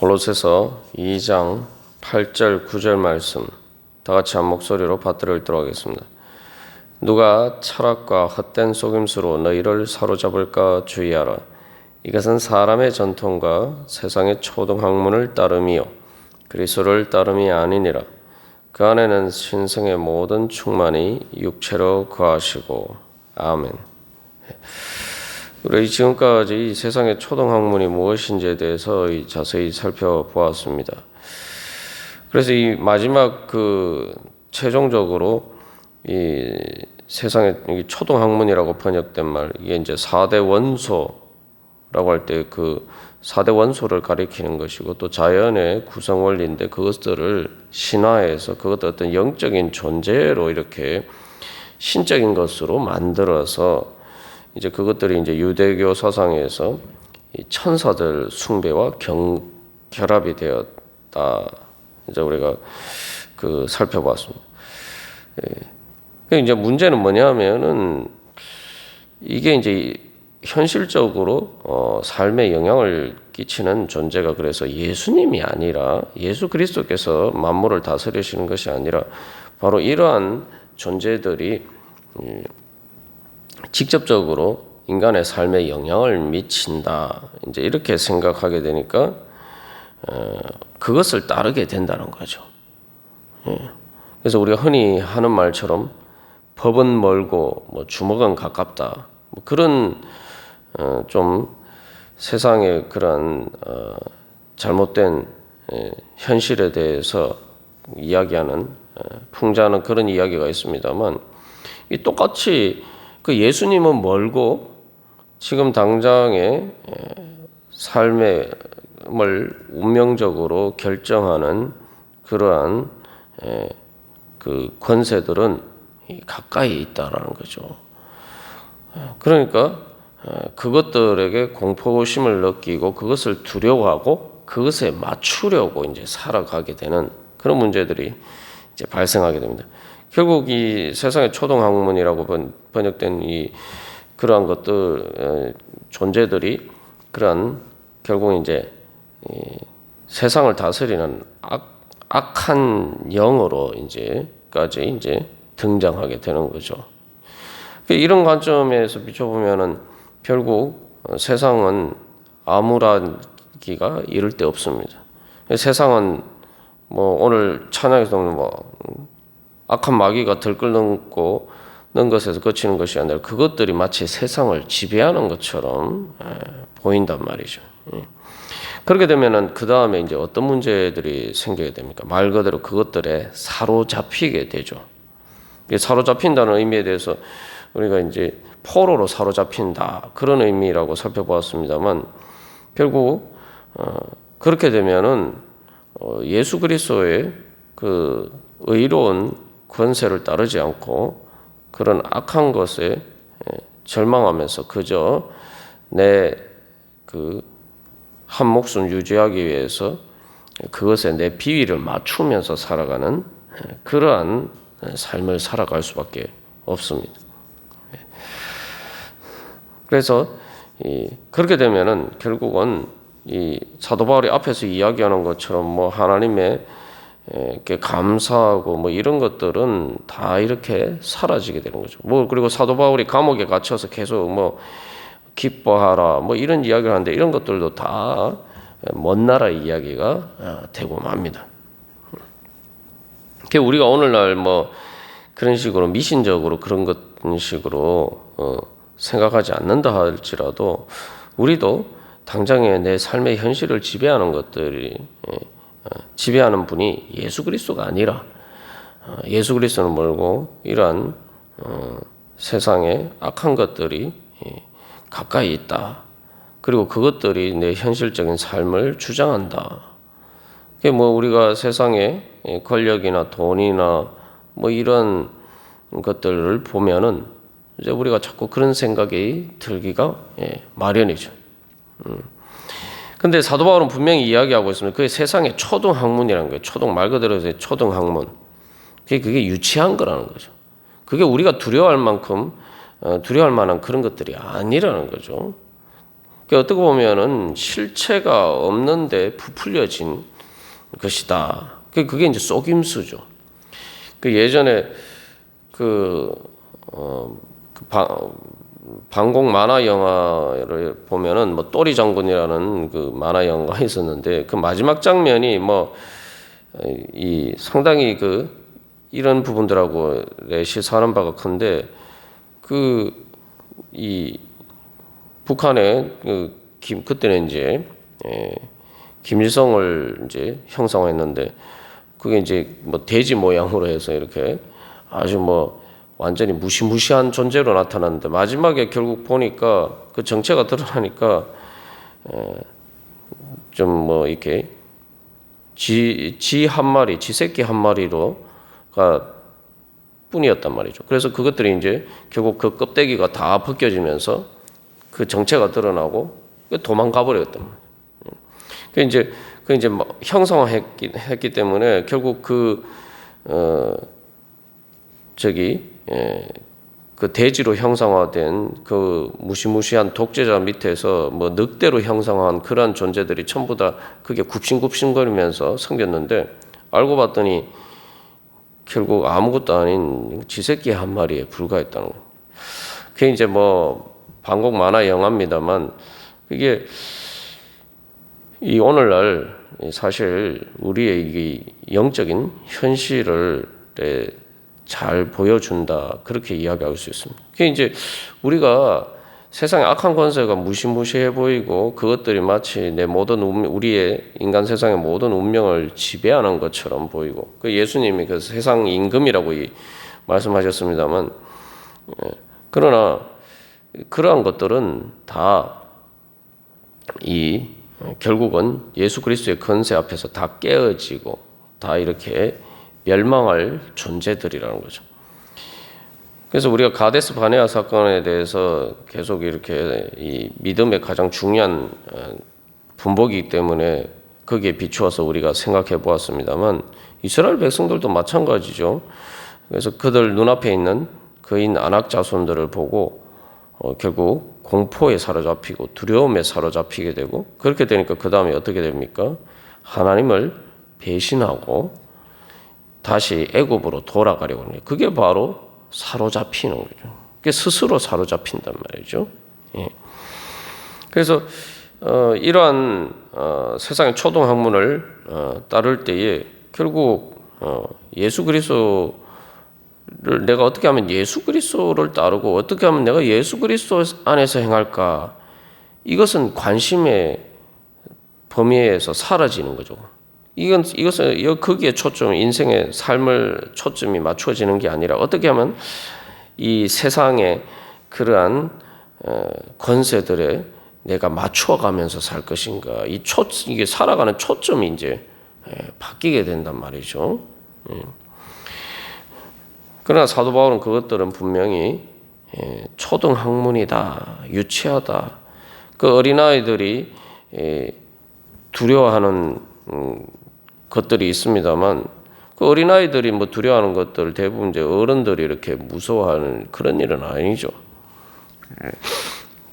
골로새서 2장 8절 9절 말씀 다 같이 한 목소리로 받들어 읽도록 하겠습니다. 누가 철학과 헛된 속임수로 너희를 사로잡을까 주의하라. 이것은 사람의 전통과 세상의 초등학문을 따름이요 그리스도를 따름이 아니니라. 그 안에는 신성의 모든 충만이 육체로 거하시고. 아멘. 우리 지금까지 이 세상의 초등학문이 무엇인지에 대해서 자세히 살펴보았습니다. 그래서 이 마지막 최종적으로 이 세상의 초등학문이라고 번역된 말, 이게 이제 4대 원소라고 할 때 그 4대 원소를 가리키는 것이고, 또 자연의 구성 원리인데 그것들을 신화해서 그것들 어떤 영적인 존재로 이렇게 신적인 것으로 만들어서 이제 그것들이 이제 유대교 사상에서 이 천사들 숭배와 결합이 되었다. 이제 우리가 살펴봤습니다. 이제 문제는 뭐냐면은 이게 이제 현실적으로 삶에 영향을 끼치는 존재가 그래서 예수님이 아니라 예수 그리스도께서 만물을 다스리시는 것이 아니라 바로 이러한 존재들이 직접적으로 인간의 삶에 영향을 미친다. 이제 이렇게 생각하게 되니까 그것을 따르게 된다는 거죠. 그래서 우리가 흔히 하는 말처럼 법은 멀고 뭐 주먹은 가깝다. 뭐 그런 좀 세상의 그런 잘못된 현실에 대해서 이야기하는 풍자하는 그런 이야기가 있습니다만, 이 똑같이 그 예수님은 멀고 지금 당장의 삶을 운명적으로 결정하는 그러한 그 권세들은 가까이 있다라는 거죠. 그러니까 그것들에게 공포심을 느끼고 그것을 두려워하고 그것에 맞추려고 이제 살아가게 되는 그런 문제들이 이제 발생하게 됩니다. 결국 이 세상의 초등학문이라고 번역된 그러한 것들 존재들이 그러한 결국 이제 세상을 다스리는 악한 영으로 이제까지 이제 등장하게 되는 거죠. 이런 관점에서 비춰보면은 결국 세상은 암울하기가 이를 데 없습니다. 세상은 뭐 오늘 찬양에서는 뭐 악한 마귀가 들끓는 것에서 그치는 것이 아니라 그것들이 마치 세상을 지배하는 것처럼 보인단 말이죠. 그렇게 되면은 그 다음에 이제 어떤 문제들이 생기게 됩니까? 말 그대로 그것들에 사로잡히게 되죠. 사로잡힌다는 의미에 대해서 우리가 이제 포로로 사로잡힌다 그런 의미라고 살펴보았습니다만, 결국 그렇게 되면은 예수 그리스도의 그 의로운 권세를 따르지 않고 그런 악한 것에 절망하면서 그저 내 한 목숨 유지하기 위해서 그것에 내 비위를 맞추면서 살아가는 그러한 삶을 살아갈 수밖에 없습니다. 그래서 그렇게 되면은 결국은 이 사도 바울이 앞에서 이야기하는 것처럼 뭐 하나님의 이렇게 감사하고 뭐 이런 것들은 다 이렇게 사라지게 되는 거죠. 뭐 그리고 사도 바울이 감옥에 갇혀서 계속 뭐 기뻐하라 뭐 이런 이야기를 하는데 이런 것들도 다 먼 나라 이야기가 되고 맙니다. 우리가 오늘날 뭐 그런 식으로 미신적으로 그런 것 식으로 생각하지 않는다 할지라도 우리도 당장에 내 삶의 현실을 지배하는 것들이 지배하는 분이 예수 그리스도가 아니라 예수 그리스도는 멀고 이러한 세상의 악한 것들이 가까이 있다. 그리고 그것들이 내 현실적인 삶을 주장한다. 그게 뭐 우리가 세상의 권력이나 돈이나 뭐 이런 것들을 보면은 이제 우리가 자꾸 그런 생각이 들기가 마련이죠. 근데 사도 바울은 분명히 이야기하고 있습니다. 그게 세상의 초등학문이라는 거예요. 말 그대로 초등학문. 그게 유치한 거라는 거죠. 그게 우리가 두려워할 만한 그런 것들이 아니라는 거죠. 어떻게 보면은 실체가 없는데 부풀려진 것이다. 그게 이제 속임수죠. 예전에 방공 만화 영화를 보면은 뭐 또리 장군이라는 그 만화 영화가 있었는데 그 마지막 장면이 상당히 이런 부분들하고 시사하는 바가 큰데 북한의 그때는 이제 김일성을 이제 형상화했는데 그게 이제 돼지 모양으로 해서 이렇게 아주 완전히 무시무시한 존재로 나타났는데 마지막에 결국 보니까 그 정체가 드러나니까 좀 이렇게 지 한 마리, 지 새끼 한 마리로가 뿐이었단 말이죠. 그래서 그것들이 이제 결국 그 껍데기가 다 벗겨지면서 그 정체가 드러나고 도망가 버렸단 말이에요. 그 이제 형성화했기 때문에 결국 그 돼지로 형상화된 그 무시무시한 독재자 밑에서 늑대로 형상화한 그러한 존재들이 전부 다 그게 굽신굽신거리면서 생겼는데 알고 봤더니 결국 아무것도 아닌 쥐새끼 한 마리에 불과했다는 거예요. 그게 이제 방공 만화 영화입니다만 그게 이 오늘날 사실 우리의 이 영적인 현실을 잘 보여준다 그렇게 이야기할 수 있습니다. 그게 이제 우리가 세상의 악한 권세가 무시무시해 보이고 그것들이 마치 우리의 인간 세상의 모든 운명을 지배하는 것처럼 보이고 예수님이 그 세상 임금이라고 말씀하셨습니다만 그러나 그러한 것들은 다 결국은 예수 그리스도의 권세 앞에서 다 깨어지고 다 이렇게 멸망할 존재들이라는 거죠. 그래서 우리가 가데스 바네아 사건에 대해서 계속 이렇게 이 믿음의 가장 중요한 분복이기 때문에 거기에 비추어서 우리가 생각해 보았습니다만 이스라엘 백성들도 마찬가지죠. 그래서 그들 눈앞에 있는 그인 아낙 자손들을 보고 결국 공포에 사로잡히고 두려움에 사로잡히게 되고 그렇게 되니까 그 다음에 어떻게 됩니까? 하나님을 배신하고 다시 애굽으로 돌아가려고 하는 거예요. 그게 바로 사로잡히는 거죠. 그게 스스로 사로잡힌단 말이죠. 예. 그래서 이러한 세상의 초동 학문을 따를 때에 결국 예수 그리스도를 내가 어떻게 하면 예수 그리스도를 따르고 어떻게 하면 내가 예수 그리스도 안에서 행할까? 이것은 관심의 범위에서 사라지는 거죠. 이것은 거기에 인생의 삶을 초점이 맞춰지는 게 아니라 어떻게 하면 이 세상의 그러한 권세들에 내가 맞춰가면서 살 것인가? 이게 살아가는 초점이 이제 바뀌게 된단 말이죠. 그러나 사도 바울은 그것들은 분명히 초등 학문이다, 유치하다. 그 어린아이들이 두려워하는 것들이 있습니다만 그 어린아이들이 두려워하는 것들 대부분 이제 어른들이 이렇게 무서워하는 그런 일은 아니죠.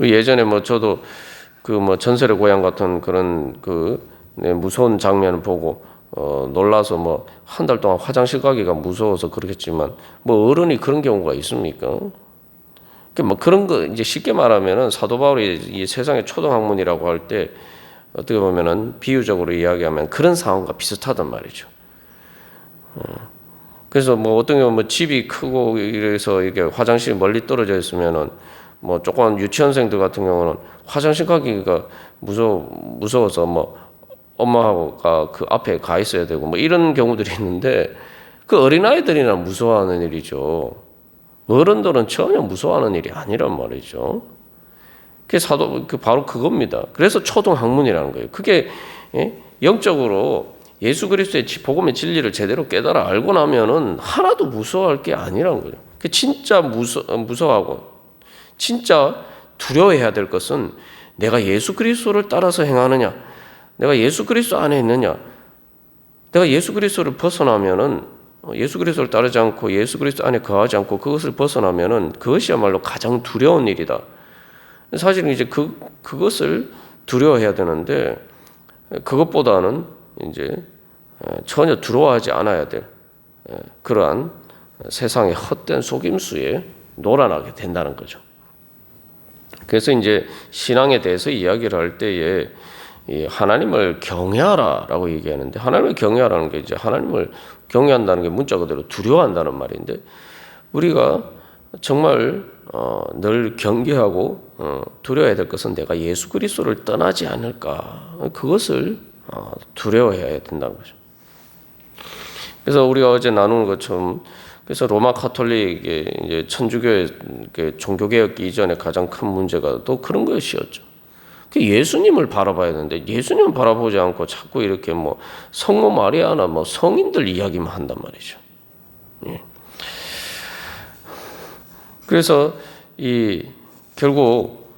예전에 저도 전설의 고향 같은 그런 무서운 장면을 보고 놀라서 한 달 동안 화장실 가기가 무서워서 그렇겠지만 어른이 그런 경우가 있습니까? 그런 거 이제 쉽게 말하면은 사도 바울이 이 세상의 초등학문이라고 할 때 어떻게 보면은 비유적으로 이야기하면 그런 상황과 비슷하단 말이죠. 그래서 어떤 경우 집이 크고 이래서 이게 화장실이 멀리 떨어져 있으면은 조금 유치원생들 같은 경우는 화장실 가기가 무서워서 엄마가 그 앞에 가 있어야 되고 이런 경우들이 있는데 그 어린아이들이나 무서워하는 일이죠. 어른들은 전혀 무서워하는 일이 아니란 말이죠. 그게 바로 그겁니다. 그래서 초등학문이라는 거예요. 그게 영적으로 예수 그리스도의 복음의 진리를 제대로 깨달아 알고 나면은 하나도 무서워할 게 아니라는 거죠. 진짜 무서워하고 진짜 두려워해야 될 것은 내가 예수 그리스도를 따라서 행하느냐, 내가 예수 그리스도 안에 있느냐, 내가 예수 그리스도를 벗어나면은 예수 그리스도를 따르지 않고 예수 그리스도 안에 거하지 않고 그것을 벗어나면은 그것이야말로 가장 두려운 일이다. 사실은 이제 그것을 두려워해야 되는데 그것보다는 이제 전혀 두려워하지 않아야 될 그러한 세상의 헛된 속임수에 놀아나게 된다는 거죠. 그래서 이제 신앙에 대해서 이야기를 할 때에 이 하나님을 경외하라라고 얘기하는데, 하나님을 경외하라는 게 이제 하나님을 경외한다는 게 문자 그대로 두려워한다는 말인데, 우리가 정말 늘 경계하고 두려워해야 될 것은 내가 예수 그리스도를 떠나지 않을까, 그것을 두려워해야 된다는 거죠. 그래서 우리가 어제 나누는 것처럼, 그래서 로마 카톨릭의 이제 천주교의 종교개혁 이전에 가장 큰 문제가 또 그런 것이었죠. 예수님을 바라봐야 되는데 예수님을 바라보지 않고 자꾸 이렇게 뭐 성모 마리아나 뭐 성인들 이야기만 한단 말이죠. 예. 그래서 결국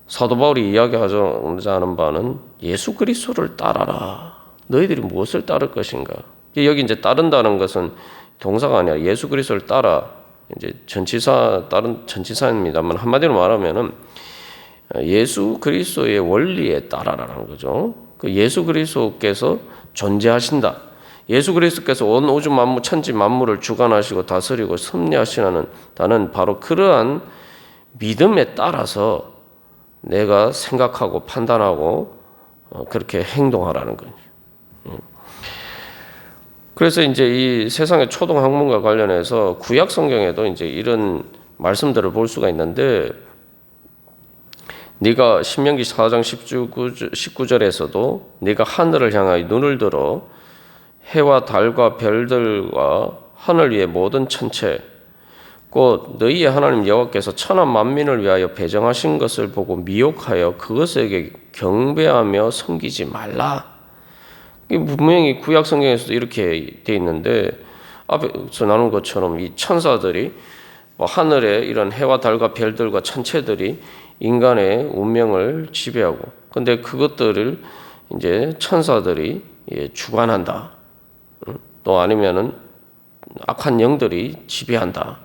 사도 바울이 이야기하자 하는 바는 예수 그리스도를 따라라. 너희들이 무엇을 따를 것인가? 여기 이제 따른다는 것은 동사가 아니라 예수 그리스도를 따라, 이제 다른 전치사입니다만 한마디로 말하면은 예수 그리스도의 원리에 따라라는 거죠. 그 예수 그리스도께서 존재하신다. 예수 그리스도께서 온 우주 만물 천지 만물을 주관하시고 다스리고 섭리하시는 다는 바로 그러한 믿음에 따라서 내가 생각하고 판단하고 그렇게 행동하라는 거죠. 그래서 이제 이 세상의 초등 학문과 관련해서 구약 성경에도 이제 이런 말씀들을 볼 수가 있는데, 네가 신명기 4장 19절에서도 네가 하늘을 향하여 눈을 들어 해와 달과 별들과 하늘 위의 모든 천체 곧 너희의 하나님 여호와께서 천하 만민을 위하여 배정하신 것을 보고 미혹하여 그것에게 경배하며 섬기지 말라. 분명히 구약 성경에서도 이렇게 돼 있는데, 앞에서 나눈 것처럼 이 천사들이 하늘에 이런 해와 달과 별들과 천체들이 인간의 운명을 지배하고, 근데 그것들을 이제 천사들이 주관한다. 또 아니면은 악한 영들이 지배한다.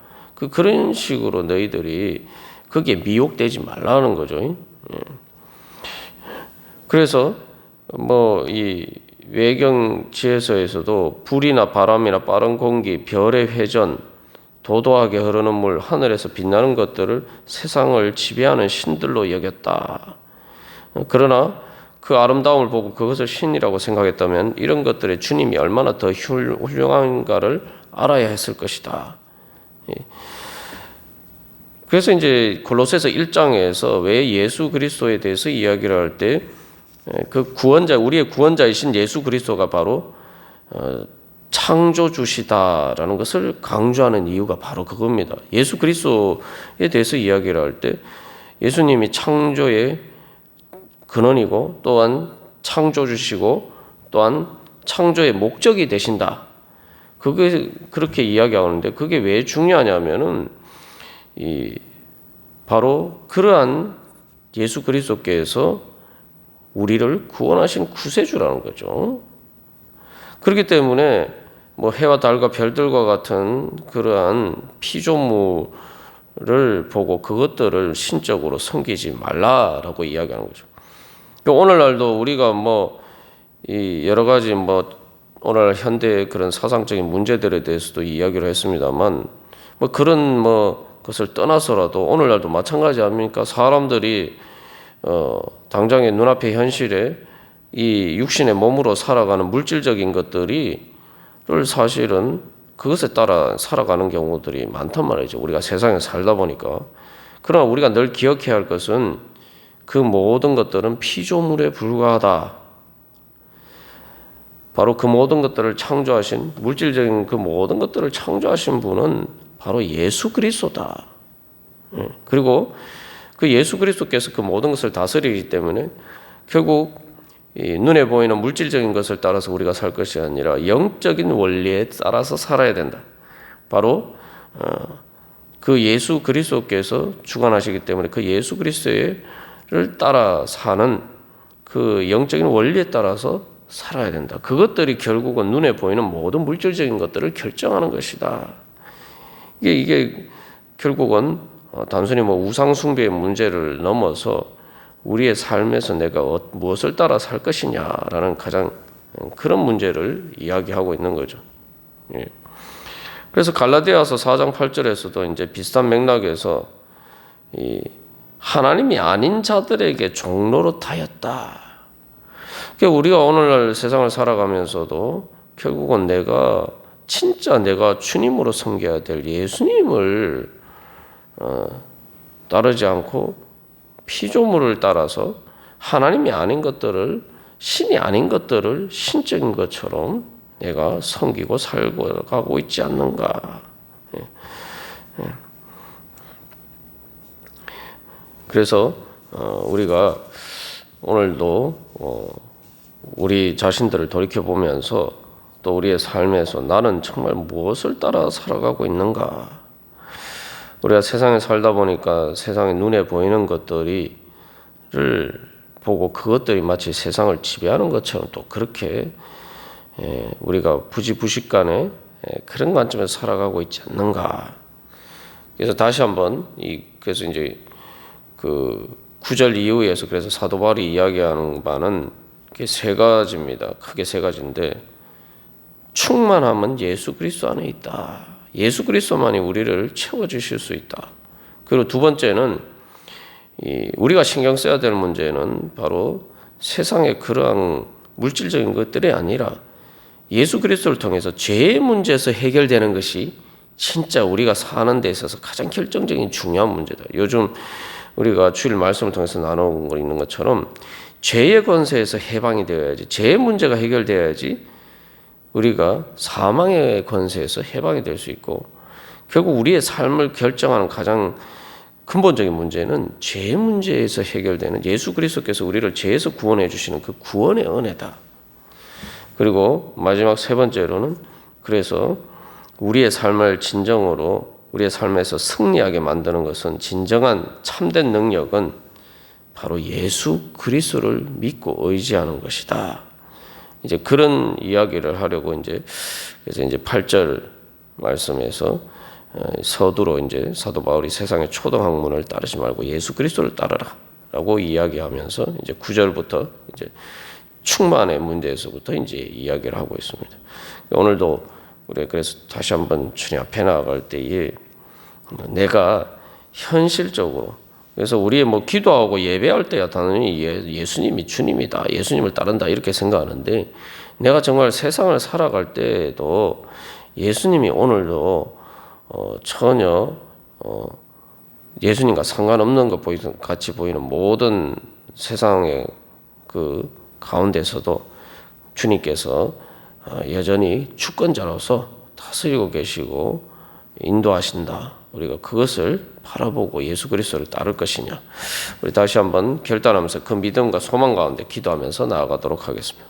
그런 식으로 너희들이 거기에 미혹되지 말라는 거죠. 그래서 이 외경 지혜서에서도 불이나 바람이나 빠른 공기, 별의 회전, 도도하게 흐르는 물, 하늘에서 빛나는 것들을 세상을 지배하는 신들로 여겼다. 그러나 그 아름다움을 보고 그것을 신이라고 생각했다면 이런 것들의 주님이 얼마나 더 훌륭한가를 알아야 했을 것이다. 그래서 이제 골로새서 1장에서 왜 예수 그리스도에 대해서 이야기를 할 때 그 구원자, 우리의 구원자이신 예수 그리스도가 바로 창조주시다라는 것을 강조하는 이유가 바로 그겁니다. 예수 그리스도에 대해서 이야기를 할 때 예수님이 창조의 근원이고 또한 창조주시고 또한 창조의 목적이 되신다. 그게 그렇게 이야기하는데, 그게 왜 중요하냐면은 바로 그러한 예수 그리스도께서 우리를 구원하신 구세주라는 거죠. 그렇기 때문에 해와 달과 별들과 같은 그러한 피조물을 보고 그것들을 신적으로 섬기지 말라라고 이야기하는 거죠. 오늘날도 우리가 이 여러 가지 오늘 현대의 그런 사상적인 문제들에 대해서도 이야기를 했습니다만, 그런 것을 떠나서라도 오늘날도 마찬가지 아닙니까? 사람들이 당장의 눈앞의 현실에 이 육신의 몸으로 살아가는 물질적인 것들이 사실은 그것에 따라 살아가는 경우들이 많단 말이죠. 우리가 세상에 살다 보니까. 그러나 우리가 늘 기억해야 할 것은 그 모든 것들은 피조물에 불과하다. 바로 그 모든 것들을 창조하신, 물질적인 그 모든 것들을 창조하신 분은 바로 예수 그리스도다. 그리고 그 예수 그리스도께서 그 모든 것을 다스리기 때문에 결국 이 눈에 보이는 물질적인 것을 따라서 우리가 살 것이 아니라 영적인 원리에 따라서 살아야 된다. 바로 그 예수 그리스도께서 주관하시기 때문에 그 예수 그리스도를 따라 사는 그 영적인 원리에 따라서 살아야 된다. 그것들이 결국은 눈에 보이는 모든 물질적인 것들을 결정하는 것이다. 이게 결국은 단순히 뭐 우상 숭배의 문제를 넘어서 우리의 삶에서 내가 무엇을 따라 살 것이냐라는 가장 그런 문제를 이야기하고 있는 거죠. 예. 그래서 갈라디아서 4장 8절에서도 이제 비슷한 맥락에서 이 하나님이 아닌 자들에게 종노릇하였다. 그러니까 우리가 오늘날 세상을 살아가면서도 결국은 진짜 내가 주님으로 섬겨야 될 예수님을 따르지 않고 피조물을 따라서 하나님이 아닌 것들을, 신이 아닌 것들을 신적인 것처럼 내가 섬기고 살고 가고 있지 않는가. 그래서 우리가 오늘도 우리 자신들을 돌이켜보면서 또 우리의 삶에서 나는 정말 무엇을 따라 살아가고 있는가. 우리가 세상에 살다 보니까 세상에 눈에 보이는 것들을 보고 그것들이 마치 세상을 지배하는 것처럼 또 그렇게 우리가 부지부식간에 그런 관점에서 살아가고 있지 않는가. 그래서 다시 한번 그래서 이제 그 9절 이후에서 그래서 사도 바울이 이야기하는 바는 세 가지입니다. 크게 세 가지인데, 충만함은 예수 그리스도 안에 있다. 예수 그리스도만이 우리를 채워주실 수 있다. 그리고 두 번째는 우리가 신경 써야 될 문제는 바로 세상의 그러한 물질적인 것들이 아니라 예수 그리스도를 통해서 죄의 문제에서 해결되는 것이 진짜 우리가 사는 데 있어서 가장 결정적인 중요한 문제다. 요즘 우리가 주일 말씀을 통해서 나누고 있는 것처럼 죄의 권세에서 해방이 되어야지, 죄의 문제가 해결되어야지 우리가 사망의 권세에서 해방이 될 수 있고, 결국 우리의 삶을 결정하는 가장 근본적인 문제는 죄의 문제에서 해결되는 예수 그리스도께서 우리를 죄에서 구원해 주시는 그 구원의 은혜다. 그리고 마지막 세 번째로는 그래서 우리의 삶을 진정으로 우리의 삶에서 승리하게 만드는 것은, 진정한 참된 능력은 바로 예수 그리스도를 믿고 의지하는 것이다. 이제 그런 이야기를 하려고 그래서 8절 말씀에서 서두로 이제 사도 바울이 세상의 초등학문을 따르지 말고 예수 그리스도를 따르라라고 이야기하면서 이제 9절부터 이제 충만의 문제에서부터 이제 이야기를 하고 있습니다. 오늘도 우리 그래서 다시 한번 주님 앞에 나아갈 때에 내가 현실적으로, 그래서 우리 기도하고 예배할 때야 당연히 예수님이 주님이다, 예수님을 따른다 이렇게 생각하는데, 내가 정말 세상을 살아갈 때에도 예수님이 오늘도 전혀 예수님과 상관없는 것 같이 보이는 모든 세상의 그 가운데서도 주님께서 여전히 주권자로서 다스리고 계시고 인도하신다. 우리가 그것을 바라보고 예수 그리스도를 따를 것이냐. 우리 다시 한번 결단하면서 그 믿음과 소망 가운데 기도하면서 나아가도록 하겠습니다.